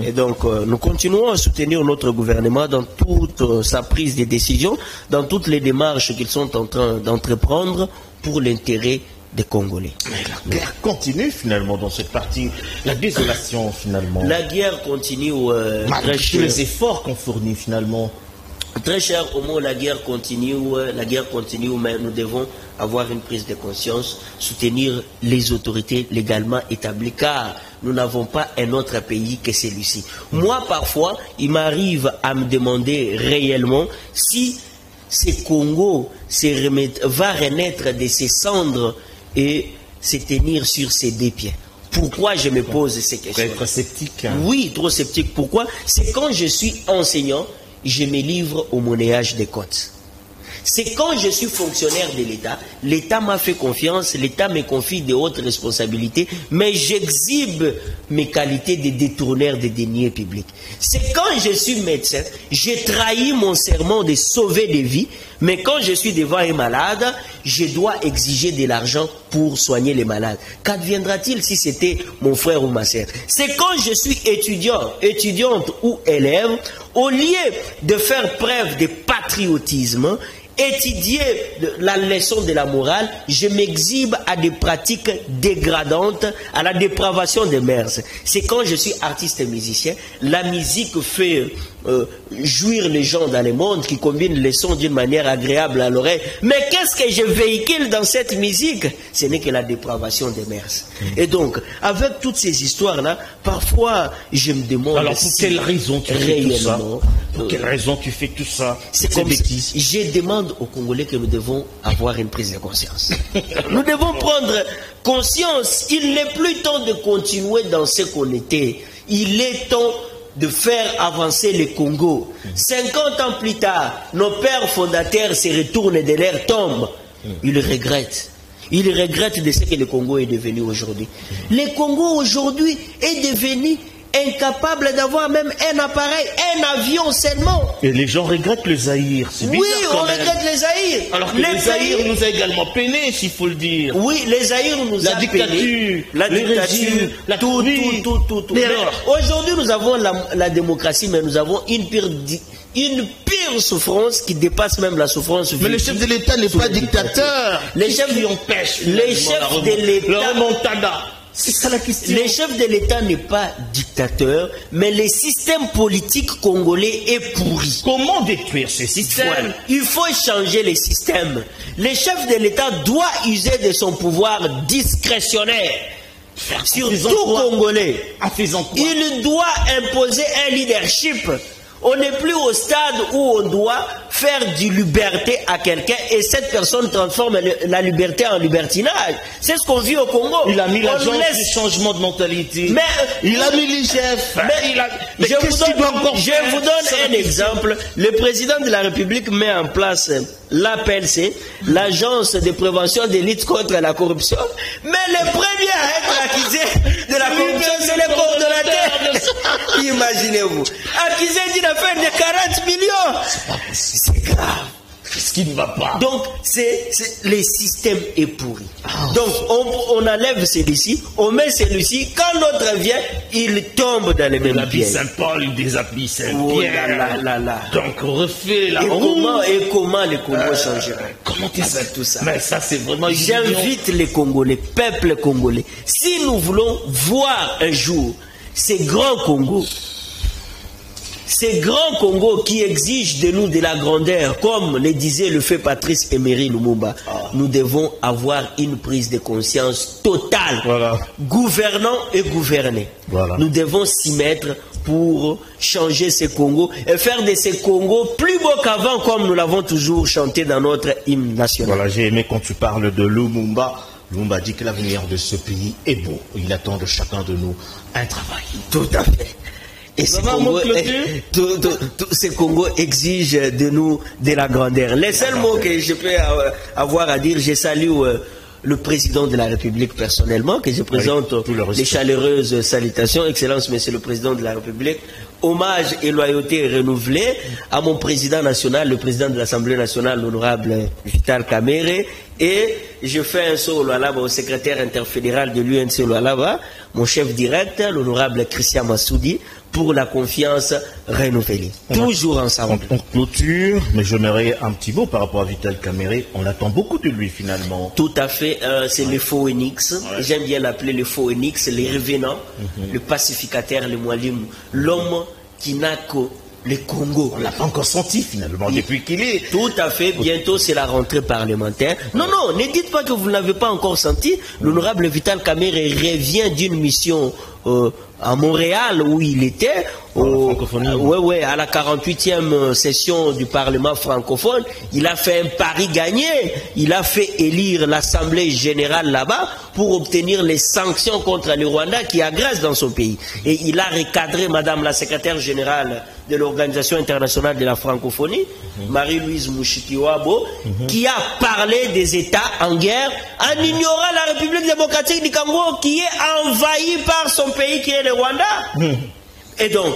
S2: Et donc, nous continuons à soutenir notre gouvernement dans toute sa prise de décision, dans toutes les démarches qu'ils sont en train d'entreprendre pour l'intérêt des Congolais.
S1: Mais la guerre continue finalement dans cette partie, la désolation finalement.
S2: La guerre continue.
S1: Malgré tous les efforts qu'on fournit finalement.
S2: Très cher Homo, la guerre continue, mais nous devons avoir une prise de conscience, soutenir les autorités légalement établies, car nous n'avons pas un autre pays que celui-ci. Moi, parfois, il m'arrive à me demander réellement si ce Congo va renaître de ses cendres et se tenir sur ses deux pieds? Pourquoi je me pose ces questions?
S1: Être sceptique. Hein.
S2: Oui, trop sceptique. Pourquoi? C'est quand je suis enseignant, je me livre au monnayage des côtes. C'est quand je suis fonctionnaire de l'État, l'État m'a fait confiance, l'État me confie de hautes responsabilités, mais j'exhibe mes qualités de détourneur des deniers publics. C'est quand je suis médecin, j'ai trahi mon serment de sauver des vies, mais quand je suis devant un malade, je dois exiger de l'argent pour soigner les malades. Qu'adviendra-t-il si c'était mon frère ou ma sœur? C'est quand je suis étudiant, étudiante ou élève, au lieu de faire preuve de patriotisme, étudier la leçon de la morale, je m'exhibe à des pratiques dégradantes, à la dépravation des mœurs. C'est quand je suis artiste et musicien, la musique fait jouir les gens dans le monde, qui combine les sons d'une manière agréable à l'oreille. Mais qu'est-ce que je véhicule dans cette musique? Ce n'est que la dépravation des mœurs. Et donc, avec toutes ces histoires-là, parfois, je me demande...
S1: Alors, pour quelle raison tu fais tout ça? Pour quelle raison tu fais tout ça?
S2: C'est comme bêtise. Je demande aux Congolais que nous devons avoir une prise de conscience. Nous devons prendre conscience. Il n'est plus temps de continuer dans ce qu'on était. Il est temps de faire avancer le Congo. 50 ans plus tard, nos pères fondateurs se retournent de leur tombe. Ils regrettent. Ils regrettent de ce que le Congo est devenu aujourd'hui. Le Congo aujourd'hui est devenu incapable d'avoir même un appareil, un avion seulement.
S1: Et les gens regrettent le Zaïre.
S2: Oui, on regrette les Zaïre.
S1: Alors que le Zaïre nous a également peiné, s'il faut le dire.
S2: Oui, les Zaïre nous a peiné. La dictature, tout. Aujourd'hui, nous avons la démocratie, mais nous avons une pire souffrance qui dépasse même la souffrance.
S3: Mais le chef de l'État n'est pas dictateur.
S2: Les chefs de l'État...
S1: C'est ça la question.
S2: Le chef de l'État n'est pas dictateur, mais le système politique congolais est pourri.
S1: Comment détruire ce système?
S2: Voilà. Il faut changer le système. Le chef de l'État doit user de son pouvoir discrétionnaire sur tout Congolais. Il doit imposer un leadership. On n'est plus au stade où on doit faire du liberté à quelqu'un et cette personne transforme la liberté en libertinage. C'est ce qu'on vit au Congo.
S1: Il a mis l'agence du changement de mentalité.
S2: Mais
S1: il a mis les chefs.
S2: Je vous donne un exemple. Le président de la République met en place l'APLC, l'agence de prévention des luttes contre la corruption. Mais le premier à être accusé de la corruption, c'est le coordonnateur. Imaginez-vous. Accusé d'une affaire de 40 millions. C'est grave.
S1: Ce qui ne va pas.
S2: Donc, le système est pourri. Donc, on enlève celui-ci, on met celui-ci. Quand l'autre vient, il tombe dans les mêmes pièges.
S1: Saint-Paul, il déshabille Saint-Pierre. Donc, on refait la
S2: roue. Et comment les Congos changera?
S1: Comment tu sais
S2: tout ça?
S1: Mais ça, c'est vraiment...
S2: J'invite les Congolais, peuple congolais. Si nous voulons voir un jour ces grands Congos, ces grands Congos qui exigent de nous de la grandeur, comme le disait le fait Patrice Emery Lumumba, nous devons avoir une prise de conscience totale.
S1: Voilà.
S2: Gouvernants et gouvernés.
S1: Voilà.
S2: Nous devons s'y mettre pour changer ces Congos et faire de ces Congos plus beaux qu'avant, comme nous l'avons toujours chanté dans notre hymne national.
S1: Voilà, j'ai aimé quand tu parles de Lumumba. Lumumba dit que l'avenir de ce pays est beau. Il attend de chacun de nous un travail.
S2: Tout à fait. Et ces Congos exigent de nous de la grandeur. Les seuls mots que je peux avoir à dire, je salue le président de la République personnellement, que je présente les chaleureuses salutations. Excellence, Monsieur le Président de la République. Hommage et loyauté renouvelée à mon président national, le président de l'Assemblée nationale, l'honorable Vital Kamerhe. Et je fais un saut au secrétaire interfédéral de l'UNC Lualaba, mon chef direct, l'honorable Christian Massoudi, pour la confiance renouvelée. Toujours ensemble.
S1: On clôture, mais j'aimerais un petit mot par rapport à Vital Kamerhe. On attend beaucoup de lui finalement.
S2: Tout à fait, c'est le faux Phoenix. J'aime bien l'appeler le faux Phoenix, le revenant, le pacificateur, le Mwalim, l'homme qui n'a que le Congo.
S1: On l'a pas encore senti finalement depuis qu'il est.
S2: Tout à fait, bientôt c'est la rentrée parlementaire. Non, ne dites pas que vous ne l'avez pas encore senti. L'honorable Vital Kamerhe revient d'une mission à Montréal où il était, à la 48e session du Parlement francophone, il a fait un pari gagné. Il a fait élire l'Assemblée générale là-bas pour obtenir les sanctions contre le Rwanda qui agressent dans son pays. Et il a recadré Madame la secrétaire générale de l'Organisation internationale de la francophonie, Marie-Louise Mushikiwabo, qui a parlé des États en guerre en ignorant la République démocratique du Congo qui est envahie par son pays qui est le Rwanda. Et donc,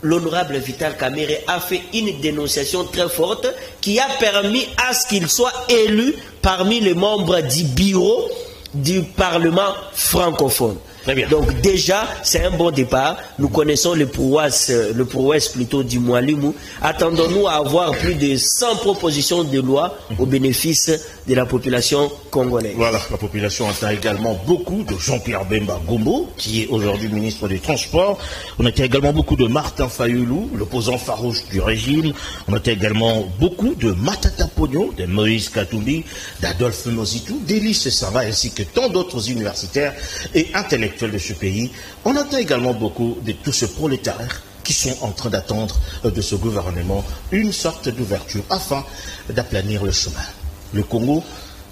S2: l'honorable Vital Kamerhe a fait une dénonciation très forte qui a permis à ce qu'il soit élu parmi les membres du bureau du Parlement francophone. Donc déjà, c'est un bon départ. Nous connaissons le prouesse plutôt du Mwalimu. Attendons-nous à avoir plus de 100 propositions de loi au bénéfice de la population congolaise.
S1: Voilà, la population attend également beaucoup de Jean-Pierre Bemba Gombo, qui est aujourd'hui ministre des Transports. On attend également beaucoup de Martin Fayoulou, l'opposant farouche du régime. On attend également beaucoup de Matata Pogno, de Moïse Katumbi, d'Adolphe Nozitou, d'Élise Sava, ainsi que tant d'autres universitaires et intellectuels de ce pays. On attend également beaucoup de tous ces prolétaires qui sont en train d'attendre de ce gouvernement une sorte d'ouverture afin d'aplanir le chemin. Le Congo,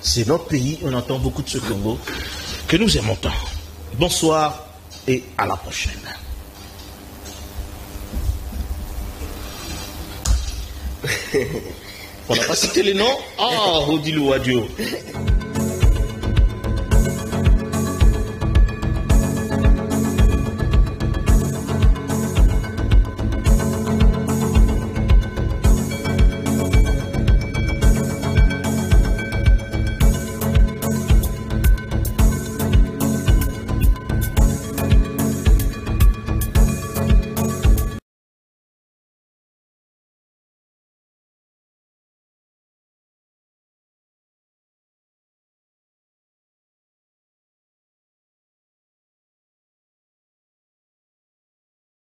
S1: c'est notre pays, on entend beaucoup de ce Congo que nous aimons tant. Bonsoir et à la prochaine. On n'a pas cité les noms. Ah, Odilou Adio.